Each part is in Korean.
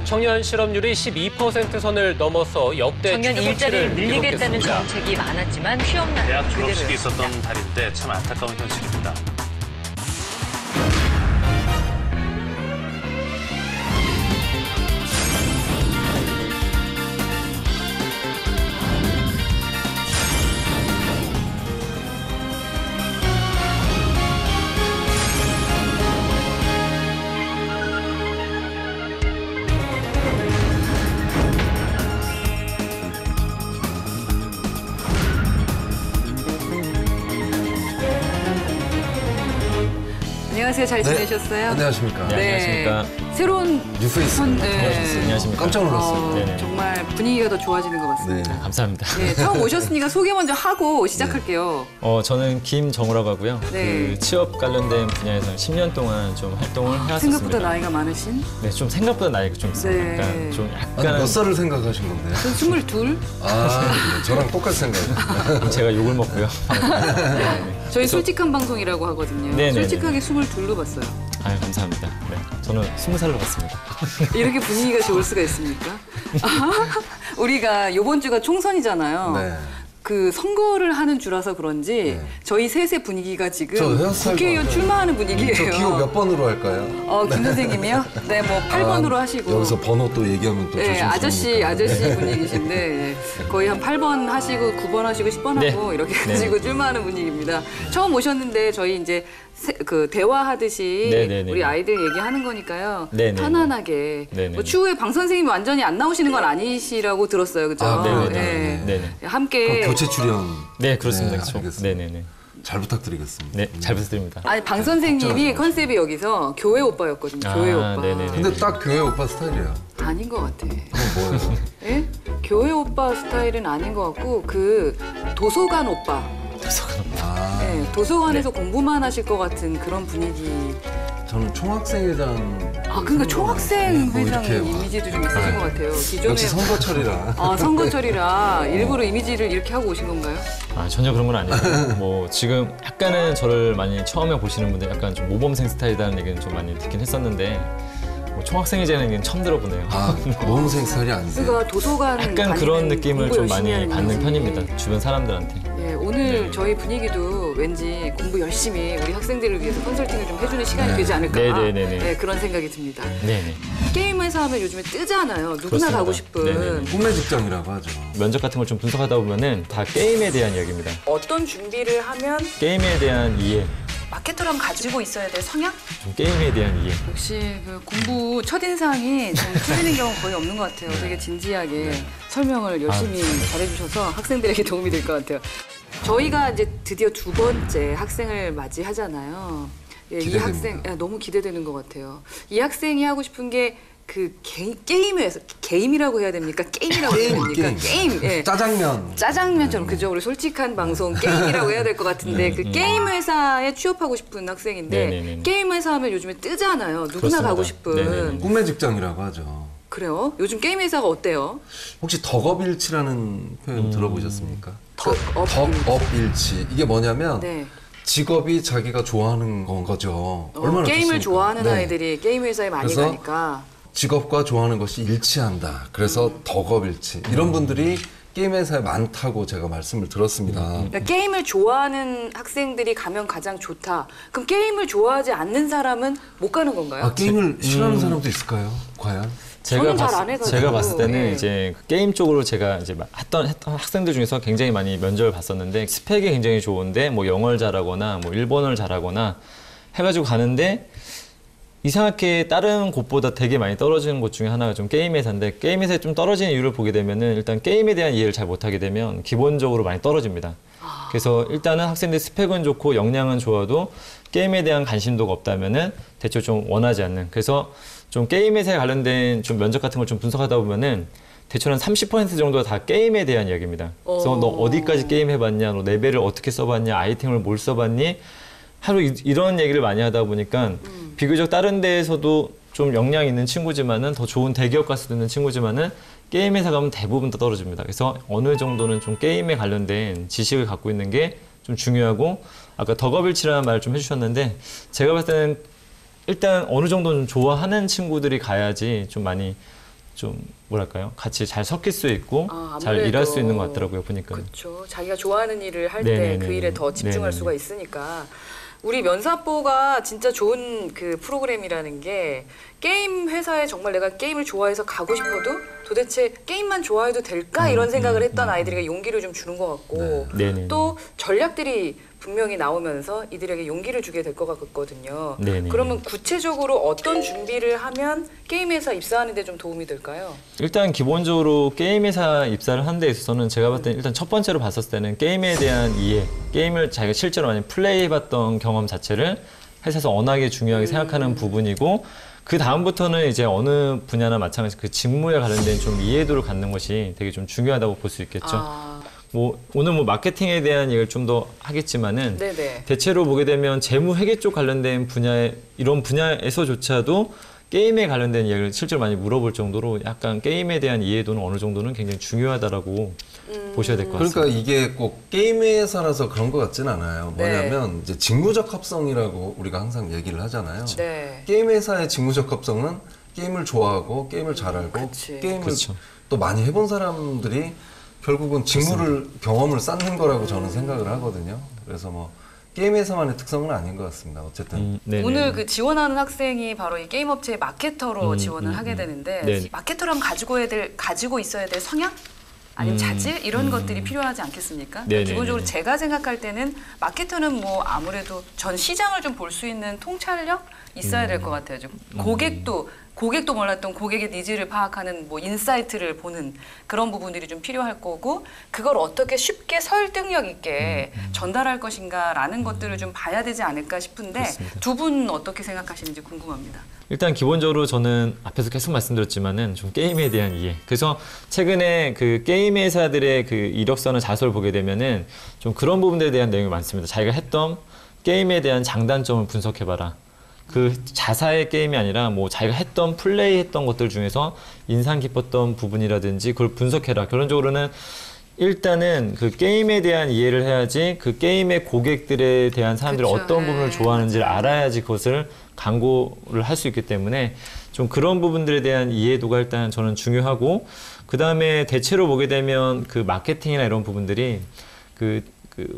청년 실업률이 12% 선을 넘어서 역대 청년 일자리를 늘리겠다는 기록했습니다. 정책이 많았지만 취업난은 대학 졸업식이 그대로였습니다. 있었던 달인데 참 안타까운 현실입니다. 안녕하세요. 잘 지내셨어요? 안녕하십니까. 네. 안녕하십니까. 새로운 뉴페이스. 안녕하십니까. 깜짝 놀랐어요. 네네. 정말 분위기가 더 좋아지는 것 같습니다. 네. 감사합니다. 네, 처음 오셨으니까 소개 먼저 하고 시작할게요. 저는 김정우라고 하고요. 네. 그 취업 관련된 분야에서 10년 동안 좀 활동을 해왔었습니다. 생각보다 나이가 많으신? 네, 좀 생각보다 나이가 좀 있어요. 네. 약간 좀 아니, 약간 몇 살을 생각하신 건데요? 전 22. 네. 저랑 똑같이 생각해요. 제가 욕을 먹고요. 저희 솔직한 방송이라고 하거든요. 네네네. 솔직하게 22로 봤어요. 아유, 감사합니다. 네, 저는 20살로 봤습니다. 이렇게 분위기가 좋을 수가 있습니까? 우리가 이번 주가 총선이잖아요. 네. 그 선거를 하는 주라서 그런지 네. 저희 셋의 분위기가 지금 저 헤어스타일도 국회의원 안 출마하는 분위기예요. 저 기호 몇 번으로 할까요? 김 선생님이요? 네, 뭐 8번으로 하시고. 여기서 번호 또 얘기하면 또 네, 조심스러우니까. 아저씨 분위기신데 네. 거의 한 8번 하시고 9번 하시고 10번 네. 하고 이렇게 네. 가지고 출마하는 분위기입니다. 처음 오셨는데 저희 이제 그 대화하듯이 네네네. 우리 아이들 얘기하는 거니까요. 네네네. 편안하게. 네네네. 뭐 추후에 방 선생님이 완전히 안 나오시는 건 아니시라고 들었어요, 그죠? 아, 네네네. 네. 네네. 함께. 그럼 교체 출연. 네, 그렇습니다. 네, 그렇죠. 알겠습니다. 네네네. 잘 부탁드리겠습니다. 네, 잘 부탁드립니다. 아니 방 선생님이 걱정하지 컨셉이 여기서 교회 오빠였거든요. 아, 교회 오빠. 네네네. 근데 딱 교회 오빠 스타일이야. 아닌 것 같아. 그건 뭐예요? 예? 교회 오빠 스타일은 아닌 것 같고 그 도서관 오빠. 아, 네, 도서관에서 공부만 하실 것 같은 그런 분위기. 저는 총학생회장. 그러니까 총학생 뭐 회장 이렇게 막. 이미지도 좀 있으신 것 같아요. 기존에 역시 선거철이라. 선거철이라 일부러 이미지를 이렇게 하고 오신 건가요? 전혀 그런 건 아니고 뭐 지금 약간은 저를 많이 처음에 보시는 분들 약간 좀 모범생 스타일이라는 얘기는 좀 많이 듣긴 했었는데 뭐 총학생회장은 얘기는 처음 들어보네요. 모범생 스타일이 아니세요? 그러니까 도서관 약간 그런 다니는 느낌을 공부 좀 열심히 많이 하는 받는 이미지. 편입니다. 주변 사람들한테. 예, 오늘 네. 저희 분위기도 왠지 공부 열심히 우리 학생들을 위해서 컨설팅을 좀 해주는 시간이 네. 되지 않을까 네네네네. 네, 그런 생각이 듭니다. 네네. 게임 회사 하면 요즘에 뜨잖아요. 누구나 그렇습니다. 가고 싶은. 네네네. 꿈의 직장이라고 하죠. 면접 같은 걸 좀 분석하다 보면은 다 게임에 대한 이야기입니다. 어떤 준비를 하면 게임에 대한 이해, 마케터랑 가지고 있어야 될 성향? 좀 게임에 대한 이해. 역시 그 공부 첫인상이 좀 틀리는 경우 거의 없는 것 같아요. 되게 진지하게 설명을 열심히 잘해주셔서 학생들에게 도움이 될 것 같아요. 저희가 이제 드디어 두 번째 학생을 맞이하잖아요. 예, 이 기대됩니다. 학생 너무 기대되는 것 같아요. 이 학생이 하고 싶은 게 그 게임에서 게임이라고 해야 됩니까? 게임이라고 해야 됩니까? 게임. 예. 짜장면. 짜장면처럼 그죠? 우리 솔직한 방송 게임이라고 해야 될 것 같은데 그 게임 회사에 취업하고 싶은 학생인데 네네네. 게임 회사 하면 요즘에 뜨잖아요. 누구나 그렇습니다. 가고 싶은. 네네네. 꿈의 직장이라고 하죠. 그래요? 요즘 게임 회사가 어때요? 혹시 덕업일치라는 표현 들어보셨습니까? 덕업일치. 이게 뭐냐면 네. 직업이 자기가 좋아하는 건 거죠. 얼마나 게임을 좋습니까? 좋아하는 네. 아이들이 게임 회사에 많이 그래서 가니까. 직업과 좋아하는 것이 일치한다. 그래서 덕업일치. 이런 분들이 게임 회사에 많다고 제가 말씀을 들었습니다. 그러니까 게임을 좋아하는 학생들이 가면 가장 좋다. 그럼 게임을 좋아하지 않는 사람은 못 가는 건가요? 게임을 싫어하는 사람도 있을까요? 과연? 저는 잘안 해가지고. 제가 봤을 때는 예. 이제 그 게임 쪽으로 제가 이제 했던 학생들 중에서 굉장히 많이 면접을 봤었는데 스펙이 굉장히 좋은데 뭐 영어를 잘하거나 뭐 일본어를 잘하거나 해가지고 가는데 이상하게 다른 곳보다 되게 많이 떨어지는 곳 중에 하나가 좀 게임 회사인데 게임 회사에 좀 떨어지는 이유를 보게 되면은 일단 게임에 대한 이해를 잘 못하게 되면 기본적으로 많이 떨어집니다. 그래서 일단은 학생들 스펙은 좋고 역량은 좋아도 게임에 대한 관심도가 없다면은 대체 좀 원하지 않는. 그래서 좀 게임 회사에 관련된 좀 면접 같은 걸 좀 분석하다 보면은 대충 한 30% 정도가 다 게임에 대한 이야기입니다. 그래서 너 어디까지 게임 해봤냐, 너 레벨을 어떻게 써봤냐, 아이템을 뭘 써봤니, 하루 이런 얘기를 많이 하다 보니까 비교적 다른 데에서도 좀 역량 있는 친구지만은 더 좋은 대기업 갔을 때 있는 친구지만은 게임 회사 가면 대부분 다 떨어집니다. 그래서 어느 정도는 좀 게임에 관련된 지식을 갖고 있는 게 좀 중요하고 아까 덕업일치라는 말을 좀 해주셨는데 제가 봤을 때는 일단 어느 정도는 좋아하는 친구들이 가야지 좀 많이 좀 뭐랄까요? 같이 잘 섞일 수 있고 아, 잘 아무래도. 일할 수 있는 것 같더라고요. 보니까. 그렇죠. 자기가 좋아하는 일을 할 때 네네네. 그 일에 더 집중할 네네네. 수가 있으니까. 우리 면사포가 진짜 좋은 그 프로그램이라는 게 게임 회사에 정말 내가 게임을 좋아해서 가고 싶어도 도대체 게임만 좋아해도 될까 이런 생각을 했던 아이들에게 용기를 좀 주는 것 같고 네네네. 또 전략들이 분명히 나오면서 이들에게 용기를 주게 될 것 같거든요. 네네. 그러면 구체적으로 어떤 준비를 하면 게임 회사 입사하는 데 좀 도움이 될까요? 일단 기본적으로 게임 회사 입사를 하는 데 있어서는 제가 봤을 때 일단 첫 번째로 봤었을 때는 게임에 대한 이해, 게임을 자기가 실제로 많이 플레이해봤던 경험 자체를 회사에서 워낙에 중요하게 생각하는 부분이고 그 다음부터는 이제 어느 분야나 마찬가지 그 직무에 관련된 좀 이해도를 갖는 것이 되게 좀 중요하다고 볼 수 있겠죠. 아, 뭐 오늘 뭐 마케팅에 대한 얘기를 좀 더 하겠지만은 네네. 대체로 보게 되면 재무 회계 쪽 관련된 분야에 이런 분야에서조차도 게임에 관련된 이야기를 실제로 많이 물어볼 정도로 약간 게임에 대한 이해도는 어느 정도는 굉장히 중요하다라고 보셔야 될 것 같습니다. 그러니까 이게 꼭 게임 회사라서 그런 것 같진 않아요. 네. 뭐냐면 이제 직무적 합성이라고 우리가 항상 얘기를 하잖아요. 네. 게임 회사의 직무적 합성은 게임을 좋아하고 게임을 잘 알고 그치. 게임을 그렇죠. 또 많이 해본 사람들이 결국은 직무를 경험을 쌓는 거라고 저는 생각을 하거든요. 그래서 뭐 게임 회사만의 특성은 아닌 것 같습니다. 어쨌든 네네. 오늘 그 지원하는 학생이 바로 이 게임 업체의 마케터로 지원을 하게 되는데 네네. 마케터라면 가지고 있어야 될 성향? 아니면 자질 이런 것들이 필요하지 않겠습니까? 네네네네. 기본적으로 제가 생각할 때는 마케터는 뭐 아무래도 전 시장을 좀 볼 수 있는 통찰력 있어야 될 것 같아요. 좀 고객도 몰랐던 고객의 니즈를 파악하는 뭐 인사이트를 보는 그런 부분들이 좀 필요할 거고 그걸 어떻게 쉽게 설득력 있게 전달할 것인가라는 것들을 좀 봐야 되지 않을까 싶은데 그렇습니다. 두 분 어떻게 생각하시는지 궁금합니다. 일단 기본적으로 저는 앞에서 계속 말씀드렸지만은 좀 게임에 대한 이해. 그래서 최근에 그 게임 회사들의 그 이력서나 자소를 보게 되면은 좀 그런 부분들에 대한 내용이 많습니다. 자기가 했던 게임에 대한 장단점을 분석해봐라. 그 자사의 게임이 아니라 뭐 자기가 했던 플레이했던 것들 중에서 인상 깊었던 부분이라든지 그걸 분석해라. 결론적으로는 일단은 그 게임에 대한 이해를 해야지 그 게임의 고객들에 대한 사람들이 그쵸. 어떤 부분을 네, 좋아하는지를 맞아요. 알아야지 그것을 광고를 할 수 있기 때문에 좀 그런 부분들에 대한 이해도가 일단 저는 중요하고 그 다음에 대체로 보게 되면 그 마케팅이나 이런 부분들이 그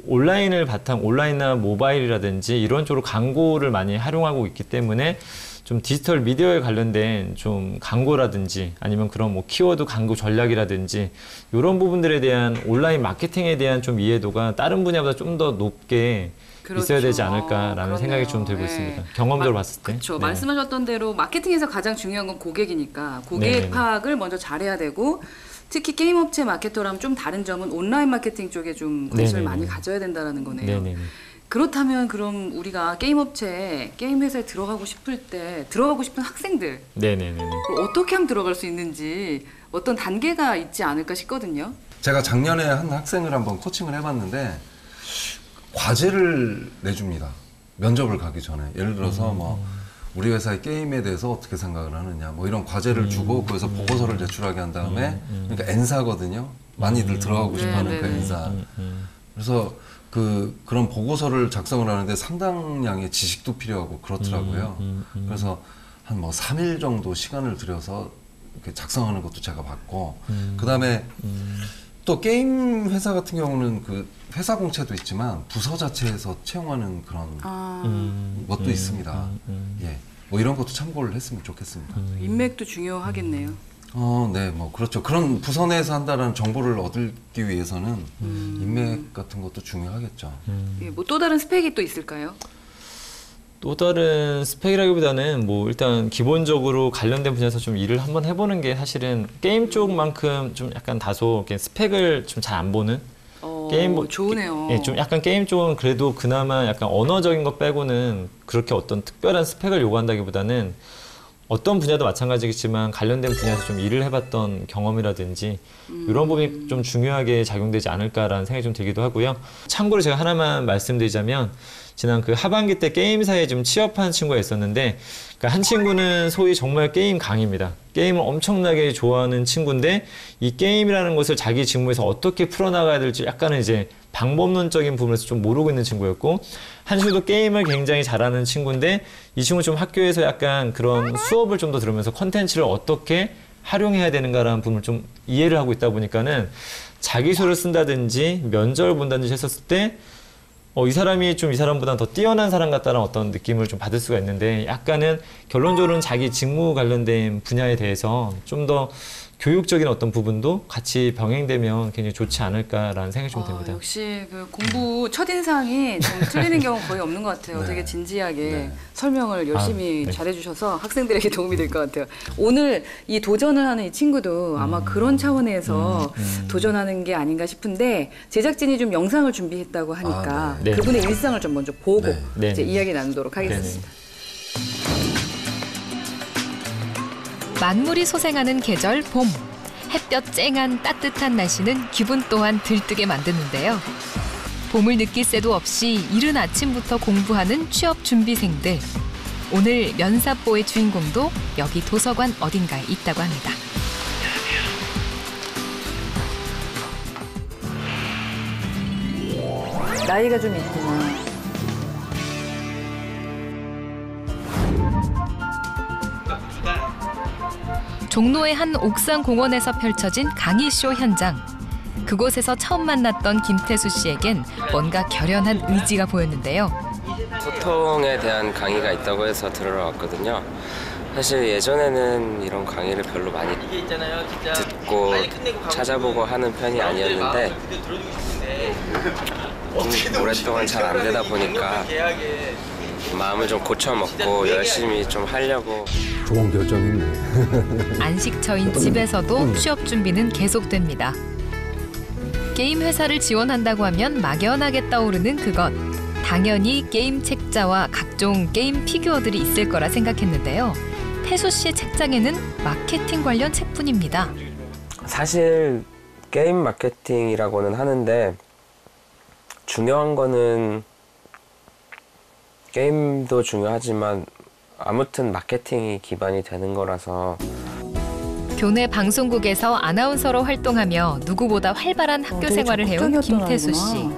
온라인을 온라인이나 모바일이라든지 이런 쪽으로 광고를 많이 활용하고 있기 때문에 좀 디지털 미디어에 관련된 좀 광고라든지 아니면 그런 뭐 키워드 광고 전략이라든지 이런 부분들에 대한 온라인 마케팅에 대한 좀 이해도가 다른 분야보다 좀 더 높게 있어야 되지 않을까라는 그렇죠. 생각이 좀 들고 네. 있습니다. 경험적으로 봤을 때. 그렇죠. 네. 말씀하셨던 대로 마케팅에서 가장 중요한 건 고객이니까 고객 네네네. 파악을 먼저 잘해야 되고 특히 게임 업체 마케터라면 좀 다른 점은 온라인 마케팅 쪽에 좀 관심을 네네네. 많이 가져야 된다는 거네요. 네네네. 그렇다면 그럼 우리가 게임 업체에 게임 회사에 들어가고 싶은 학생들 네네네. 어떻게 하면 들어갈 수 있는지 어떤 단계가 있지 않을까 싶거든요. 제가 작년에 한 학생을 한번 코칭을 해봤는데 과제를 내줍니다. 면접을 가기 전에. 예를 들어서 뭐 우리 회사의 게임에 대해서 어떻게 생각을 하느냐 뭐 이런 과제를 주고 거기서 보고서를 제출하게 한 다음에 그러니까 N사거든요. 많이들 들어가고 싶어하는 그 네네네. N사. 그래서 그런 보고서를 작성을 하는데 상당량의 지식도 필요하고 그렇더라고요. 그래서 한 뭐 3일 정도 시간을 들여서 이렇게 작성하는 것도 제가 봤고 그다음에 또 게임 회사 같은 경우는 그 회사 공채도 있지만 부서 자체에서 채용하는 그런 것도 있습니다. 예, 뭐 이런 것도 참고를 했으면 좋겠습니다. 인맥도 중요하겠네요. 네, 뭐 그렇죠. 그런 부서 내에서 한다는 정보를 얻기 위해서는 인맥 같은 것도 중요하겠죠. 예, 뭐 또 다른 스펙이 또 있을까요? 또 다른 스펙이라기보다는 뭐 일단 기본적으로 관련된 분야에서 좀 일을 한번 해보는 게 사실은 게임 쪽만큼 좀 약간 다소 이렇게 스펙을 좀 잘 안 보는 게임 좋으네요. 예, 좀 약간 게임 쪽은 그래도 그나마 약간 언어적인 것 빼고는 그렇게 어떤 특별한 스펙을 요구한다기보다는 어떤 분야도 마찬가지겠지만 관련된 분야에서 좀 일을 해봤던 경험이라든지 이런 부분이 좀 중요하게 작용되지 않을까라는 생각이 좀 들기도 하고요. 참고로 제가 하나만 말씀드리자면 지난 그 하반기 때 게임사에 좀 취업한 친구가 있었는데 그러니까 한 친구는 소위 정말 게임 강입니다. 게임을 엄청나게 좋아하는 친구인데 이 게임이라는 것을 자기 직무에서 어떻게 풀어나가야 될지 약간은 이제 방법론적인 부분에서 좀 모르고 있는 친구였고 한 친구도 게임을 굉장히 잘하는 친구인데 이 친구 좀 학교에서 약간 그런 수업을 좀 더 들으면서 컨텐츠를 어떻게 활용해야 되는가라는 부분을 좀 이해를 하고 있다 보니까는 자기소를 쓴다든지 면접을 본다든지 했었을 때 이 사람이 좀 이 사람보다 더 뛰어난 사람 같다는 어떤 느낌을 좀 받을 수가 있는데 약간은 결론적으로는 자기 직무 관련된 분야에 대해서 좀 더 교육적인 어떤 부분도 같이 병행되면 굉장히 좋지 않을까라는 생각이 좀 듭니다. 역시 그 공부 첫인상이 좀 틀리는 경우 거의 없는 것 같아요. 네. 되게 진지하게 네. 설명을 열심히 네. 잘해주셔서 학생들에게 도움이 될 것 같아요. 오늘 이 도전을 하는 이 친구도 아마 그런 차원에서 도전하는 게 아닌가 싶은데 제작진이 좀 영상을 준비했다고 하니까 네. 그분의 일상을 좀 먼저 보고 네. 이제 네. 이야기 나누도록 하겠습니다. 네네. 만물이 소생하는 계절 봄. 햇볕 쨍한 따뜻한 날씨는 기분 또한 들뜨게 만드는데요. 봄을 느낄 새도 없이 이른 아침부터 공부하는 취업 준비생들. 오늘 면사뽀의 주인공도 여기 도서관 어딘가에 있다고 합니다. 나이가 좀 있구나. 종로의 한 옥상 공원에서 펼쳐진 강의쇼 현장. 그곳에서 처음 만났던 김태수 씨에겐 뭔가 결연한 의지가 보였는데요. 소통에 대한 강의가 있다고 해서 들으러 왔거든요. 사실 예전에는 이런 강의를 별로 많이 듣고 찾아보고 하는 편이 아니었는데 오랫동안 잘 안 되다 보니까 마음을 좀 고쳐먹고 열심히 좀 하려고. 좋은 결정이네. 안식처인 집에서도 취업 준비는 계속됩니다. 게임 회사를 지원한다고 하면 막연하게 떠오르는 그것. 당연히 게임 책자와 각종 게임 피규어들이 있을 거라 생각했는데요. 태수 씨의 책장에는 마케팅 관련 책뿐입니다. 사실 게임 마케팅이라고는 하는데 중요한 거는 게임도 중요하지만 아무튼 마케팅이 기반이 되는 거라서. 교내 방송국에서 아나운서로 활동하며 누구보다 활발한 학교 생활을 해온 김태수 씨.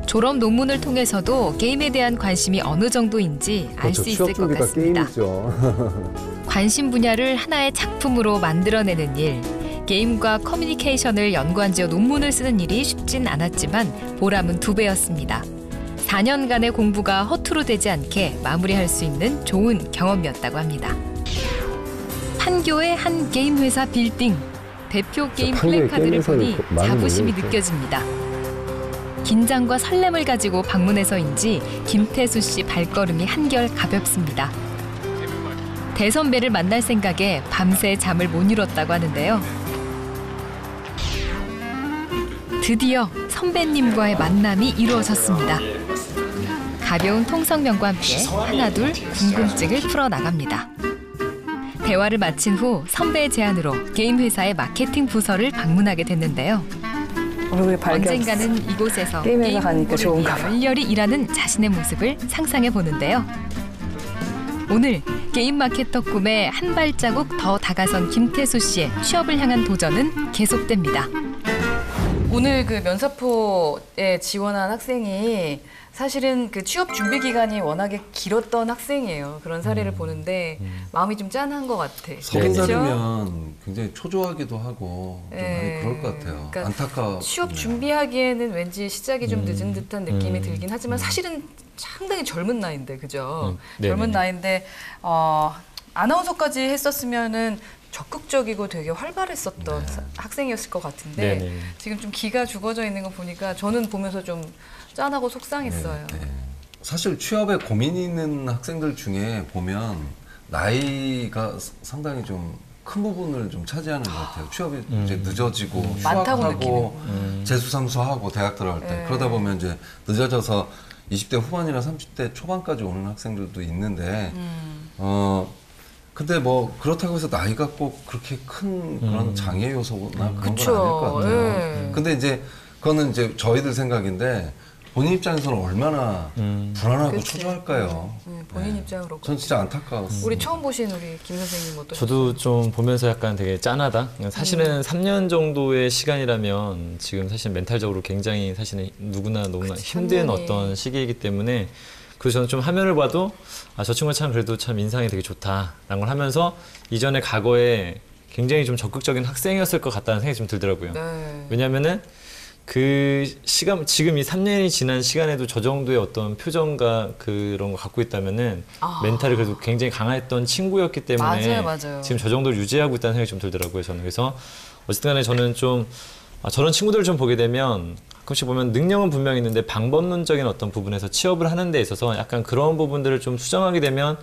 졸업 논문을 통해서도 게임에 대한 관심이 어느 정도인지 알 수 있을 것 같습니다. 관심 분야를 하나의 작품으로 만들어내는 일. 게임과 커뮤니케이션을 연구한 논문을 쓰는 일이 쉽진 않았지만 보람은 2배였습니다. 4년간의 공부가 허투루 되지 않게 마무리할 수 있는 좋은 경험이었다고 합니다. 판교의 한 게임 회사 빌딩. 대표 게임 플래카드를 보니 자부심이 느껴집니다. 긴장과 설렘을 가지고 방문해서인지 김태수 씨 발걸음이 한결 가볍습니다. 대선배를 만날 생각에 밤새 잠을 못 이뤘다고 하는데요. 드디어 선배님과의 만남이 이루어졌습니다. 가벼운 통성명과 함께 하나둘 궁금증을 풀어나갑니다. 대화를 마친 후 선배의 제안으로 게임 회사의 마케팅 부서를 방문하게 됐는데요. 언젠가는 이곳에서 게임 회사 게임 가니까 홍보를 좋은가 위해 봐. 열렬히 일하는 자신의 모습을 상상해 보는데요. 오늘 게임 마케터 꿈에 한 발자국 더 다가선 김태수 씨의 취업을 향한 도전은 계속됩니다. 오늘 그 면사포에 지원한 학생이 사실은 그 취업 준비 기간이 워낙에 길었던 학생이에요. 그런 사례를 보는데 마음이 좀 짠한 것 같아. 30살이면 굉장히 초조하기도 하고 좀 네. 많이 그럴 것 같아요. 그러니까 안타까워. 취업 준비하기에는 왠지 시작이 좀 늦은 듯한 느낌이 들긴 하지만 사실은 상당히 젊은 나이인데, 그죠? 젊은 나이인데 아나운서까지 했었으면은 적극적이고 되게 활발했었던 학생이었을 것 같은데 네네. 지금 좀 기가 죽어져 있는 거 보니까 저는 보면서 좀 짠하고 속상했어요. 네. 사실 취업에 고민이 있는 학생들 중에 보면 나이가 상당히 좀 큰 부분을 좀 차지하는 것 같아요. 취업이 이제 늦어지고 많다고 휴학하고 재수상수하고 대학 들어갈 때 네. 그러다 보면 이제 늦어져서 20대 후반이나 30대 초반까지 오는 학생들도 있는데 근데 뭐 그렇다고 해서 나이가 꼭 그렇게 큰 그런 장애 요소나 그런 건 아닐 것 같아요. 네. 근데 이제 그거는 이제 저희들 생각인데 본인 입장에서는 얼마나 불안하고 그치. 초조할까요? 본인 네. 입장으로. 전 진짜 안타까웠어요. 우리 처음 보신 우리 김 선생님 어떠셨어요? 저도 좀 보면서 약간 되게 짠하다. 사실은 3년 정도의 시간이라면 지금 사실 멘탈적으로 굉장히 사실은 너무나 힘든 3년이. 어떤 시기이기 때문에 그래서 저는 좀 화면을 봐도 저 친구가 참 그래도 참 인상이 되게 좋다라는 걸 하면서 이전에 과거에 굉장히 좀 적극적인 학생이었을 것 같다는 생각이 좀 들더라고요. 네. 왜냐하면은 그 시간 지금 이 3년이 지난 시간에도 저 정도의 어떤 표정과 그런 거 갖고 있다면은 멘탈이 그래도 굉장히 강했던 친구였기 때문에 맞아요. 지금 저 정도를 유지하고 있다는 생각이 좀 들더라고요. 저는 그래서 어쨌든 간에 저는 좀 저런 친구들을 좀 보게 되면 가끔씩 보면 능력은 분명히 있는데 방법론적인 어떤 부분에서 취업을 하는 데 있어서 약간 그런 부분들을 좀 수정하게 되면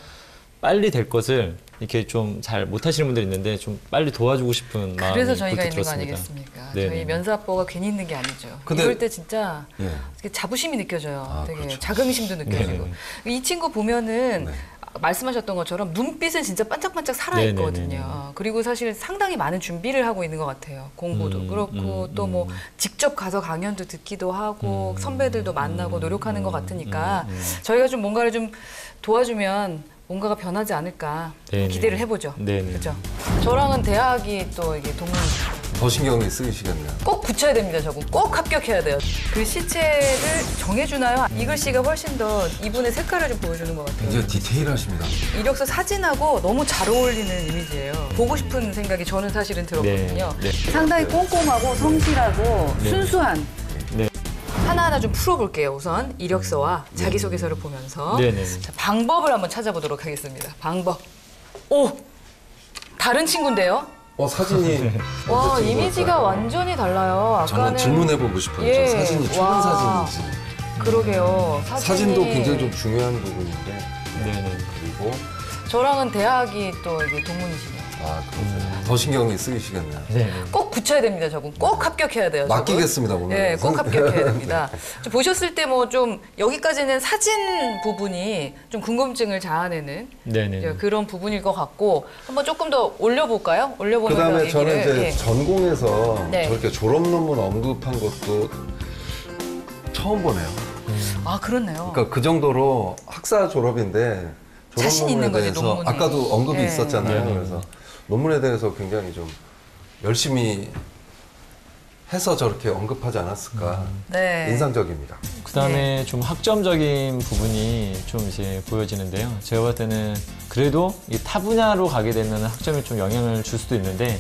빨리 될 것을 이렇게 좀 잘 못하시는 분들이 있는데 좀 빨리 도와주고 싶은 마음이 그래서 저희가 불쑥 있는 거 들었습니다. 아니겠습니까? 네네. 저희 면사학보가 괜히 있는 게 아니죠. 근데- 이럴 때 진짜 예. 되게 자부심이 느껴져요. 되게 그렇죠. 자긍심도 느껴지고. 이 친구 보면은 네. 말씀하셨던 것처럼 눈빛은 진짜 반짝반짝 네네네네. 살아있거든요. 그리고 사실 상당히 많은 준비를 하고 있는 것 같아요. 공부도 그렇고 또 뭐 직접 가서 강연도 듣기도 하고 선배들도 만나고 노력하는 것 같으니까 저희가 좀 뭔가를 좀 도와주면 뭔가가 변하지 않을까 네네. 기대를 해보죠. 네네. 그렇죠. 저랑은 대학이 또 이게 동문 더 신경이 쓰이시겠네요. 꼭 붙여야 됩니다. 저거 꼭 합격해야 돼요. 글씨체를 정해주나요? 이 글씨가 훨씬 더 이분의 색깔을 좀 보여주는 것 같아요. 굉장히 디테일하십니다. 이력서 사진하고 너무 잘 어울리는 이미지예요. 보고 싶은 생각이 저는 사실은 들었거든요. 네. 상당히 꼼꼼하고 성실하고 네. 순수한. 네. 하나하나 좀 풀어볼게요. 우선 이력서와 자기소개서를 보면서 네네. 자, 방법을 한번 찾아보도록 하겠습니다. 방법. 오! 다른 친구인데요? 사진이 와, 어떤 이미지가 친구일까요? 완전히 달라요. 저는 아까는 질문해보고 싶어요. 예. 저 사진이 최근 와. 사진인지. 그러게요. 사진도 굉장히 좀 중요한 부분인데. 네네. 그리고 저랑은 대학이 또 이게 동문이시네요. 그렇군요. 더 신경이 쓰이시겠네요. 네. 꼭 붙여야 됩니다. 저건 꼭 합격해야 돼요. 저건. 맡기겠습니다, 오늘. 네, 꼭 합격해야 됩니다. 좀 보셨을 때 뭐 좀 여기까지는 사진 부분이 좀 궁금증을 자아내는 네네. 그런 부분일 것 같고 한번 조금 더 올려볼까요? 올려보면서 그다음에 저는 얘기를. 이제 예. 전공에서 네. 저렇게 졸업 논문 언급한 것도 처음 보네요. 아 그렇네요. 그러니까 그 정도로 학사 졸업인데 졸업 자신 논문에 있는 거지, 대해서 논문이. 아까도 언급이 네. 있었잖아요. 네네. 그래서 논문에 대해서 굉장히 좀 열심히 해서 저렇게 언급하지 않았을까. 네. 인상적입니다. 그다음에 좀 학점적인 부분이 좀 이제 보여지는데요. 제가 볼 때는 그래도 이 타 분야로 가게 되면 학점이 좀 영향을 줄 수도 있는데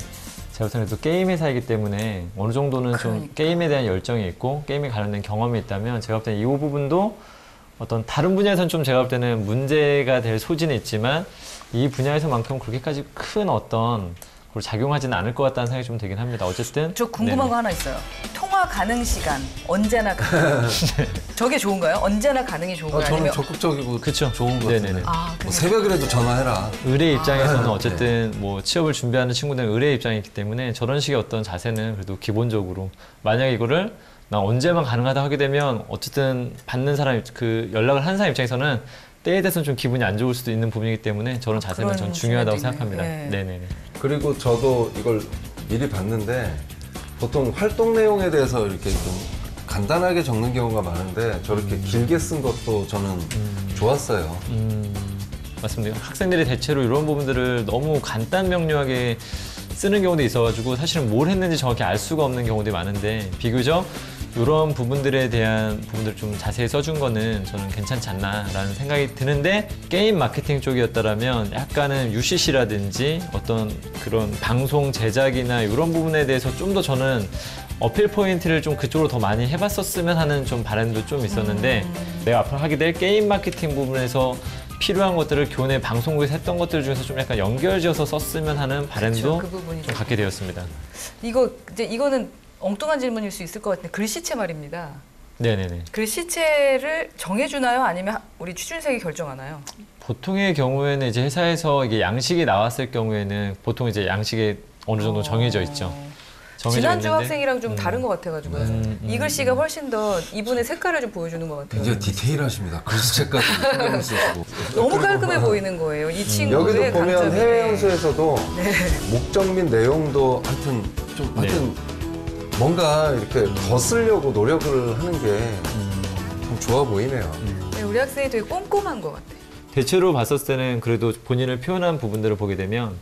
제가 볼 때는 또 게임 회사이기 때문에 어느 정도는 좀 그러니까. 게임에 대한 열정이 있고 게임에 관련된 경험이 있다면 제가 볼 때는 이 부분도 어떤 다른 분야에서는 좀 제가 볼 때는 문제가 될 소지는 있지만 이 분야에서만큼 그렇게까지 큰 어떤 걸 작용하지는 않을 것 같다는 생각이 좀 들긴 합니다. 어쨌든 저 궁금한 네. 거 하나 있어요. 통화 가능 시간 언제나 가능. 저게 좋은가요? 언제나 가능이 좋은가요? 저는 아니면 적극적이고 그쵸. 좋은 것 네네네. 같은데. 아, 뭐 새벽이라도 전화해라. 의뢰 입장에서는 네. 어쨌든 뭐 취업을 준비하는 친구들은 의뢰 입장이기 때문에 저런 식의 어떤 자세는 그래도 기본적으로 만약에 이거를 나 언제만 가능하다 하게 되면 어쨌든 받는 사람 그 연락을 하는 사람 입장에서는 때에 대해서는 좀 기분이 안 좋을 수도 있는 부분이기 때문에 저런 자세는 그런 전 중요하다고 측면도 생각합니다. 있네요. 네. 네네네. 그리고 저도 이걸 미리 봤는데 보통 활동 내용에 대해서 이렇게 좀 간단하게 적는 경우가 많은데 저렇게 길게 쓴 것도 저는 좋았어요. 맞습니다. 학생들이 대체로 이런 부분들을 너무 간단 명료하게 쓰는 경우도 있어가지고 사실은 뭘 했는지 정확히 알 수가 없는 경우들이 많은데 비교적 이런 부분들에 대한 부분들을 좀 자세히 써준 거는 저는 괜찮지 않나라는 생각이 드는데 게임 마케팅 쪽이었다라면 약간은 UCC라든지 어떤 그런 방송 제작이나 이런 부분에 대해서 좀 더 저는 어필 포인트를 좀 그쪽으로 더 많이 해봤었으면 하는 좀 바람도 좀 있었는데 내가 앞으로 하게 될 게임 마케팅 부분에서 필요한 것들을 교내 방송국에서 했던 것들 중에서 좀 약간 연결지어서 썼으면 하는 바람도 그 부분이 좀 갖게 되었습니다. 이거는 엉뚱한 질문일 수 있을 것 같은데 글씨체 말입니다. 네네네. 글씨체를 정해주나요? 아니면 우리 취준생이 결정하나요? 보통의 경우에는 이제 회사에서 이게 양식이 나왔을 경우에는 보통 이제 양식에 어느 정도 정해져 있죠. 정해져 지난주 있는데, 학생이랑 좀 다른 것 같아가지고요. 이 글씨가 훨씬 더 이분의 색깔을 좀 보여주는 것 같아요. 굉장히 디테일하십니다. 글씨체까지 신경 쓰시고. 너무 깔끔해 보이는 거예요. 이 친구의 여기도 보면 강점이. 해외 연수에서도 네. 목적 및 내용도 하여튼 뭔가 이렇게 더 쓰려고 노력을 하는 게 참 좋아 보이네요. 네, 우리 학생이 되게 꼼꼼한 것 같아요. 대체로 봤었을 때는 그래도 본인을 표현한 부분들을 보게 되면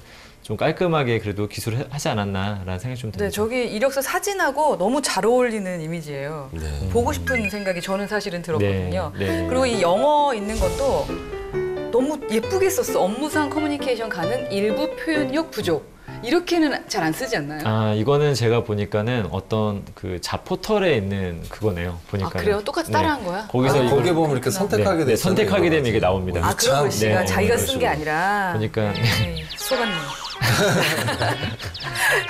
좀 깔끔하게 그래도 기술을 하지 않았나라는 생각이 좀 듭니다. 네, 저기 이력서 사진하고 너무 잘 어울리는 이미지예요. 네. 보고 싶은 생각이 저는 사실은 들었거든요. 네, 네. 그리고 이 영어 있는 것도 너무 예쁘게 썼어. 업무상 커뮤니케이션 가능 일부 표현력 부족. 이렇게는 잘 안 쓰지 않나요? 아 이거는 제가 보니까는 어떤 그 자포털에 있는 그거네요. 보니까. 아, 그래요? 똑같이 따라한 거야? 거기서 이걸 거기에 보면 이렇게 선택하게 돼. 선택하게 되면 이게 나옵니다. 아, 그런 글씨가 네, 자기가 그런 쓴 게 아니라. 보니까 속았네.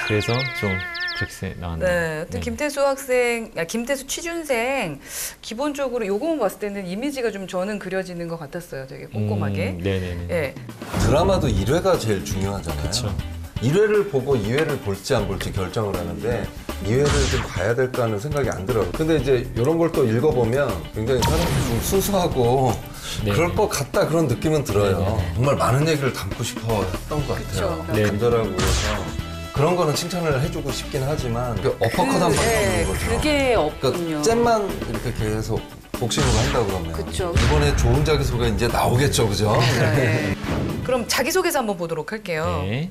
그래서 좀 그렇게 나왔네요. 네, 또 김태수 학생, 김태수 취준생 기본적으로 요거만 봤을 때는 이미지가 좀 저는 그려지는 것 같았어요. 되게 꼼꼼하게. 네네네. 예. 드라마도 1회가 제일 중요하잖아요. 그쵸. 1회를 보고 2회를 볼지 안 볼지 결정을 하는데 2회를 좀 봐야 될까 하는 생각이 안 들어요. 근데 이제 이런 걸 또 읽어보면 굉장히 사람이 좀 순수하고 네. 그럴 것 같다 그런 느낌은 들어요. 네. 정말 많은 얘기를 담고 싶어 했던 것 같아요. 그쵸. 네. 간절하고 그래서 그런 거는 칭찬을 해주고 싶긴 하지만 그 어퍼컷 한 번 예, 넣는 거죠. 그게 없군요. 그러니까 잼만 이렇게 계속 복싱으로 한다 그러면 그쵸. 이번에 좋은 자기소개 이제 나오겠죠, 그죠? 네. 그럼 자기소개서 한번 보도록 할게요. 네.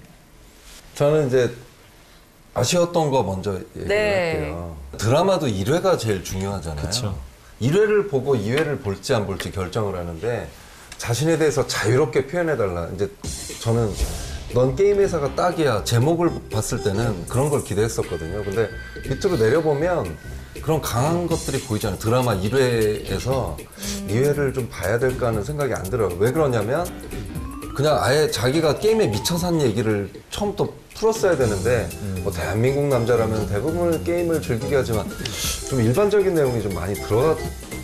저는 이제 아쉬웠던 거 먼저 얘기를 네. 할게요. 드라마도 1회가 제일 중요하잖아요. 그쵸. 1회를 보고 2회를 볼지 안 볼지 결정을 하는데 자신에 대해서 자유롭게 표현해달라. 이제 저는 넌 게임 회사가 딱이야. 제목을 봤을 때는 그런 걸 기대했었거든요. 근데 밑으로 내려보면 그런 강한 것들이 보이잖아요. 드라마 1회에서 2회를 좀 봐야 될까 하는 생각이 안 들어요. 왜 그러냐면 그냥 아예 자기가 게임에 미쳐 산 얘기를 처음부터 풀었어야 되는데 뭐 대한민국 남자라면 대부분 게임을 즐기게 하지만 좀 일반적인 내용이 좀 많이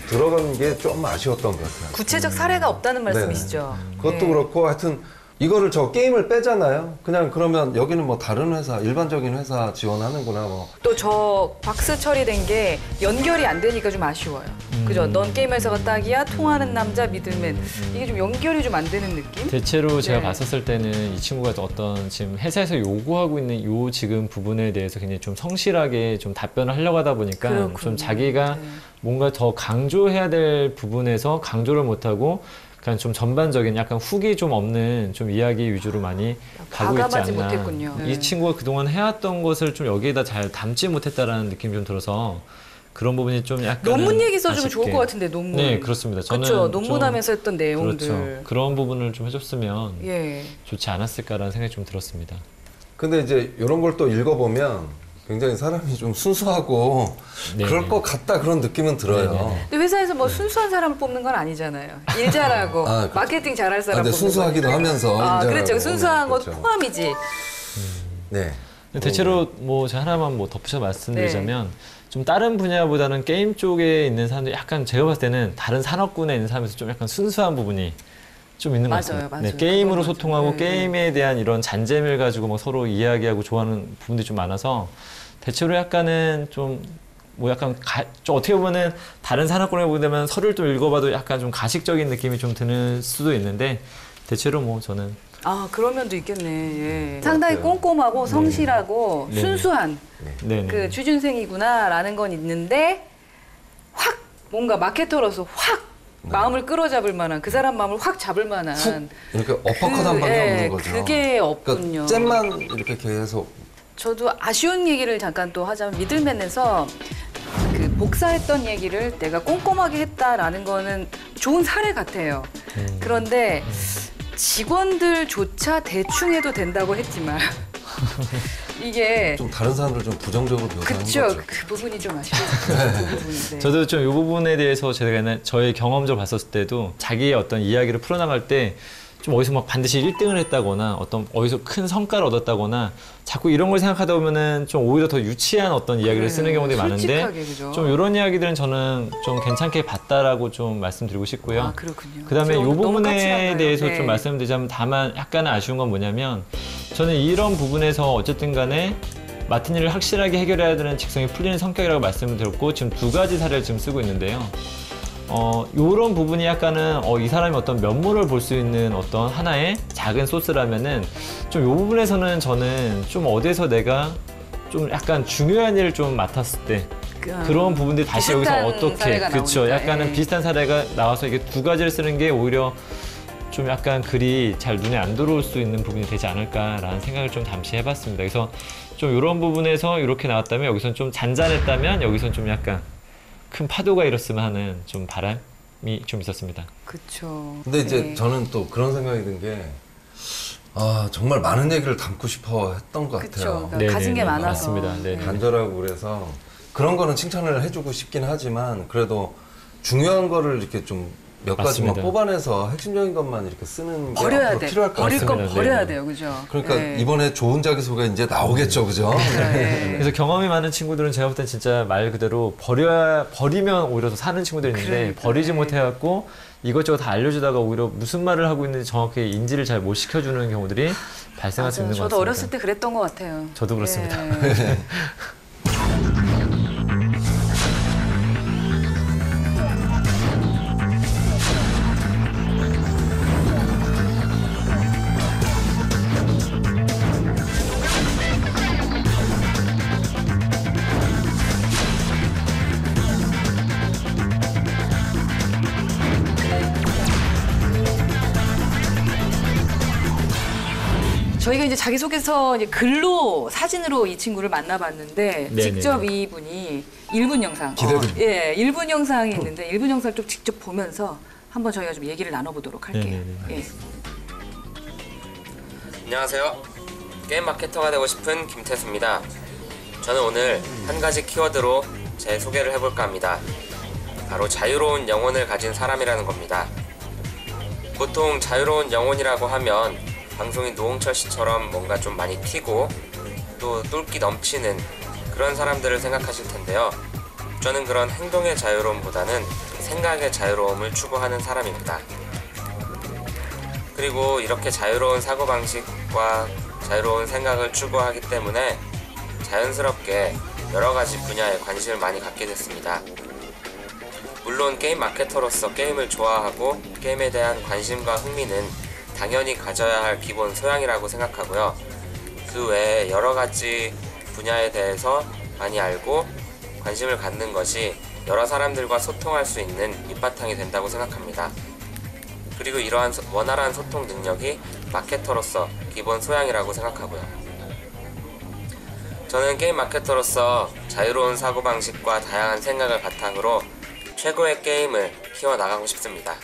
들어간 게 좀 아쉬웠던 것 같아요. 구체적 사례가 없다는 말씀이시죠? 그것도 네. 그렇고 하여튼 이거를 저 게임을 빼잖아요. 그냥 그러면 여기는 뭐 다른 회사, 일반적인 회사 지원하는구나 뭐. 또 저 박스 처리된 게 연결이 안 되니까 좀 아쉬워요. 그죠? 넌 게임 회사가 딱이야, 통하는 남자, 미들맨. 이게 좀 연결이 좀 안 되는 느낌? 대체로 제가 네. 봤었을 때는 이 친구가 어떤 지금 회사에서 요구하고 있는 요 지금 부분에 대해서 굉장히 좀 성실하게 좀 답변을 하려고 하다 보니까 그렇군요. 좀 자기가 네. 뭔가 더 강조해야 될 부분에서 강조를 못하고 그냥 좀 전반적인 약간 훅이 좀 없는 좀 이야기 위주로 많이 가고 있지 과감하지 않나. 못했군요. 네. 이 친구가 그동안 해왔던 것을 좀 여기에다 잘 담지 못했다라는 느낌이 좀 들어서 그런 부분이 좀 약간 논문 얘기 써주면 좋을 것 같은데, 논문. 네, 그렇습니다. 저는 그렇죠. 좀 논문하면서 했던 내용들. 그렇죠. 그런 부분을 좀 해줬으면 예. 좋지 않았을까라는 생각이 좀 들었습니다. 근데 이제 이런 걸 또 읽어보면 굉장히 사람이 좀 순수하고 네네. 그럴 것 같다 그런 느낌은 들어요. 네네네. 근데 회사에서 뭐 순수한 사람을 뽑는 건 아니잖아요. 일 잘하고 아, 그렇죠. 마케팅 잘할 사람 근데 뽑는 순수하기도 거니까. 하면서 아, 인정하고. 그렇죠. 순수한 것 그렇죠. 포함이지. 네. 근데 대체로 뭐 제가 하나만 뭐 덧붙여 말씀드리자면 좀 다른 분야보다는 게임 쪽에 있는 사람들 약간 제가 봤을 때는 다른 산업군에 있는 사람에서 좀 약간 순수한 부분이 좀 있는 것 같습니다. 맞아요. 네, 게임으로 그건 소통하고 맞아요. 네, 게임에 대한 이런 잔재미를 가지고 뭐 서로 이야기하고 좋아하는 부분들이 좀 많아서 대체로 약간은 좀 뭐 약간 좀 어떻게 보면은 다른 산업군에 보게 되면 서류를 좀 읽어봐도 약간 좀 가식적인 느낌이 좀 드는 수도 있는데 대체로 뭐 저는 아, 그런 면도 있겠네. 예. 상당히 꼼꼼하고 성실하고 네. 순수한 네네. 그 취준생이구나라는 건 있는데 확 뭔가 마케터로서 확 마음을 끌어잡을 만한 그 사람 마음을 확 잡을 만한 이렇게 어퍼컷 한 방이 없는 거죠. 그게 없군요. 그러니까 잼만 이렇게 계속 저도 아쉬운 얘기를 잠깐 또 하자면 미들맨에서 그 복사했던 얘기를 내가 꼼꼼하게 했다라는 거는 좋은 사례 같아요. 그런데 직원들조차 대충 해도 된다고 했지만 이게 좀 다른 사람들 좀 부정적으로 묘사한 그쵸. 거죠. 그 부분이 좀 아쉬워요. 그 부분이. 네. 저도 좀 이 부분에 대해서 제가 저의 경험적으로 봤었을 때도 자기의 어떤 이야기를 풀어나갈 때 좀 어디서 막 반드시 1등을 했다거나 어떤 어디서 큰 성과를 얻었다거나 자꾸 이런 걸 생각하다 보면은 좀 오히려 더 유치한 어떤 이야기를 쓰는 경우들이 많은데 솔직하게, 그죠? 좀 이런 이야기들은 저는 좀 괜찮게 봤다라고 좀 말씀드리고 싶고요. 아, 그렇군요. 그다음에 이 너무 부분에 까칠한가요? 대해서 네. 좀 말씀드리자면 다만 약간은 아쉬운 건 뭐냐면 저는 이런 부분에서 어쨌든 간에 맡은 일을 확실하게 해결해야 되는 직성이 풀리는 성격이라고 말씀을 드렸고 지금 두 가지 사례를 지금 쓰고 있는데요. 요런 부분이 약간은 이 사람이 어떤 면모를 볼 수 있는 어떤 하나의 작은 소스라면은 좀 요 부분에서는 저는 좀 어디서 내가 좀 약간 중요한 일을 좀 맡았을 때 그런 부분들이 다시 여기서 비슷한 어떻게 사례가 그렇죠. 나오니까, 약간은 예. 비슷한 사례가 나와서 이게 두 가지를 쓰는 게 오히려 좀 약간 글이 잘 눈에 안 들어올 수 있는 부분이 되지 않을까라는 생각을 좀 잠시 해봤습니다. 그래서 좀 이런 부분에서 이렇게 나왔다면 여기서는 좀 잔잔했다면 여기서는 좀 약간 큰 파도가 일었으면 하는 좀 바람이 좀 있었습니다. 그쵸. 근데 이제 네. 저는 또 그런 생각이 든 게 정말 많은 얘기를 담고 싶어 했던 것 같아요. 그쵸. 가진 게 많아서. 맞습니다. 네. 간절하고 그래서 그런 거는 칭찬을 해주고 싶긴 하지만 그래도 중요한 거를 이렇게 좀 몇 가지만 맞습니다. 뽑아내서 핵심적인 것만 이렇게 쓰는 게 버려야 앞으로 돼. 필요할 것 버릴 같아요. 건 네. 버려야 돼요, 그죠? 그러니까 네. 이번에 좋은 자기소개 이제 나오겠죠, 그죠? 네. 그래서 경험이 많은 친구들은 제가 볼 땐 진짜 말 그대로 버리면 오히려 더 사는 친구들이 있는데 그러니까, 버리지 네. 못해갖고 이것저것 다 알려주다가 오히려 무슨 말을 하고 있는지 정확히 인지를 잘 못 시켜주는 경우들이 발생할 수 맞아요. 있는 것 같습니다. 저도 어렸을 때 그랬던 것 같아요. 저도 그렇습니다. 예. 저희가 이제 자기소개서 이제 글로 사진으로 이 친구를 만나봤는데 네네네. 직접 이분이 1분 영상 기대됩니다. 예, 1분 영상이 있는데 1분 영상을 좀 직접 보면서 한번 저희가 좀 얘기를 나눠보도록 할게요. 네네네. 예. 안녕하세요. 게임 마케터가 되고 싶은 김태수입니다. 저는 오늘 한 가지 키워드로 제 소개를 해볼까 합니다. 바로 자유로운 영혼을 가진 사람이라는 겁니다. 보통 자유로운 영혼이라고 하면 방송인 노홍철 씨처럼 뭔가 좀 많이 튀고 또 똘끼 넘치는 그런 사람들을 생각하실 텐데요. 저는 그런 행동의 자유로움보다는 생각의 자유로움을 추구하는 사람입니다. 그리고 이렇게 자유로운 사고방식과 자유로운 생각을 추구하기 때문에 자연스럽게 여러 가지 분야에 관심을 많이 갖게 됐습니다. 물론 게임 마케터로서 게임을 좋아하고 게임에 대한 관심과 흥미는 당연히 가져야 할 기본 소양이라고 생각하고요. 그 외에 여러 가지 분야에 대해서 많이 알고 관심을 갖는 것이 여러 사람들과 소통할 수 있는 밑바탕이 된다고 생각합니다. 그리고 이러한 원활한 소통 능력이 마케터로서 기본 소양이라고 생각하고요. 저는 게임 마케터로서 자유로운 사고방식과 다양한 생각을 바탕으로 최고의 게임을 키워나가고 싶습니다.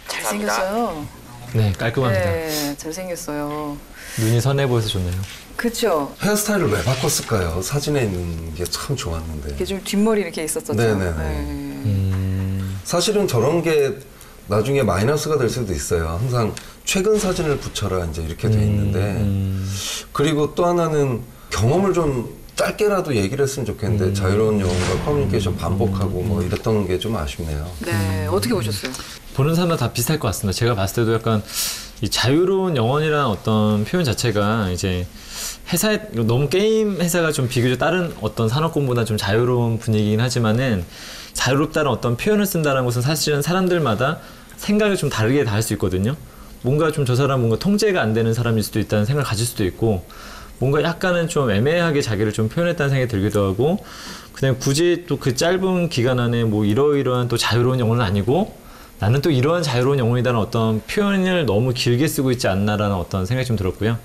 감사합니다. 잘생겼어요. 네, 깔끔합니다. 네, 잘생겼어요. 눈이 선해 보여서 좋네요. 그쵸? 헤어스타일을 왜 바꿨을까요? 사진에 있는 게 참 좋았는데. 이게 좀 뒷머리 이렇게 있었었죠. 네네네. 사실은 저런 게 나중에 마이너스가 될 수도 있어요. 항상 최근 사진을 붙여라 이제 이렇게 돼 있는데 그리고 또 하나는 경험을 좀 짧게라도 얘기를 했으면 좋겠는데 자유로운 영혼과 커뮤니케이션 반복하고 뭐 이랬던 게 좀 아쉽네요. 네, 어떻게 보셨어요? 보는 사람마다 다 비슷할 것 같습니다. 제가 봤을 때도 약간 이 자유로운 영혼이라는 어떤 표현 자체가 이제 회사에 너무 게임 회사가 좀 비교적 다른 어떤 산업군보다 좀 자유로운 분위기긴 하지만은 자유롭다는 어떤 표현을 쓴다는 것은 사실은 사람들마다 생각이 좀 다르게 다 할 수 있거든요. 뭔가 좀 저 사람 뭔가 통제가 안 되는 사람일 수도 있다는 생각을 가질 수도 있고 뭔가 약간은 좀 애매하게 자기를 좀 표현했다는 생각이 들기도 하고 그냥 굳이 또 그 짧은 기간 안에 뭐 이러이러한 또 자유로운 영혼은 아니고 나는 또 이러한 자유로운 영혼이라는 어떤 표현을 너무 길게 쓰고 있지 않나라는 어떤 생각이 좀 들었고요.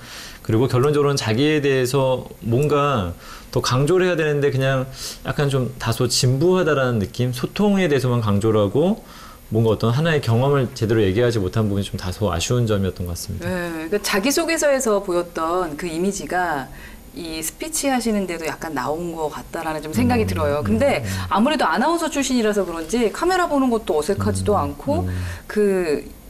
그리고 결론적으로는 자기에 대해서 뭔가 더 강조를 해야 되는데 그냥 약간 좀 다소 진부하다라는 느낌? 소통에 대해서만 강조를 하고 뭔가 어떤 하나의 경험을 제대로 얘기하지 못한 부분이 좀 다소 아쉬운 점이었던 것 같습니다. 네, 그러니까 자기소개서에서 보였던 그 이미지가 이 스피치 하시는데도 약간 나온 것 같다라는 좀 생각이 들어요. 근데 아무래도 아나운서 출신이라서 그런지 카메라 보는 것도 어색하지도 않고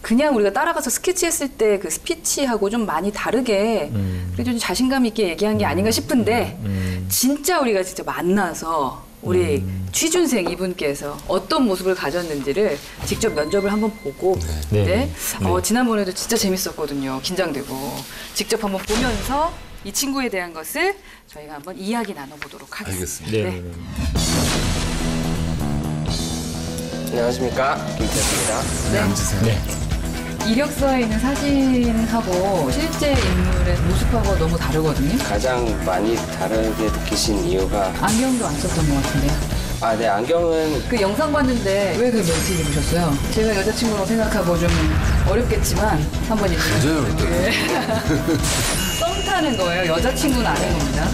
그냥 우리가 따라가서 스케치했을 때 그 스피치하고 좀 많이 다르게 그래도 좀 자신감 있게 얘기한 게 아닌가 싶은데 진짜 우리가 진짜 만나서 우리 취준생 이분께서 어떤 모습을 가졌는지를 직접 면접을 한번 보고 네. 지난번에도 진짜 재밌었거든요. 긴장되고 직접 한번 보면서 이 친구에 대한 것을 저희가 한번 이야기 나눠보도록 하겠습니다. 알겠습니다. 네. 안녕하십니까, 김태수입니다. 네. 앉으세요. 네. 이력서에 있는 사진하고 실제 인물의 모습하고 너무 다르거든요. 가장 많이 다르게 느끼신 이유가 안경도 안 썼던 것 같은데요. 네, 안경은 그 영상 봤는데 왜 그 멘트 입으셨어요? 제가 여자친구라고 생각하고 좀 어렵겠지만 한번 입으세요. 굉장히 어렵다. 썸 타는 거예요. 여자친구는 아닌 겁니다.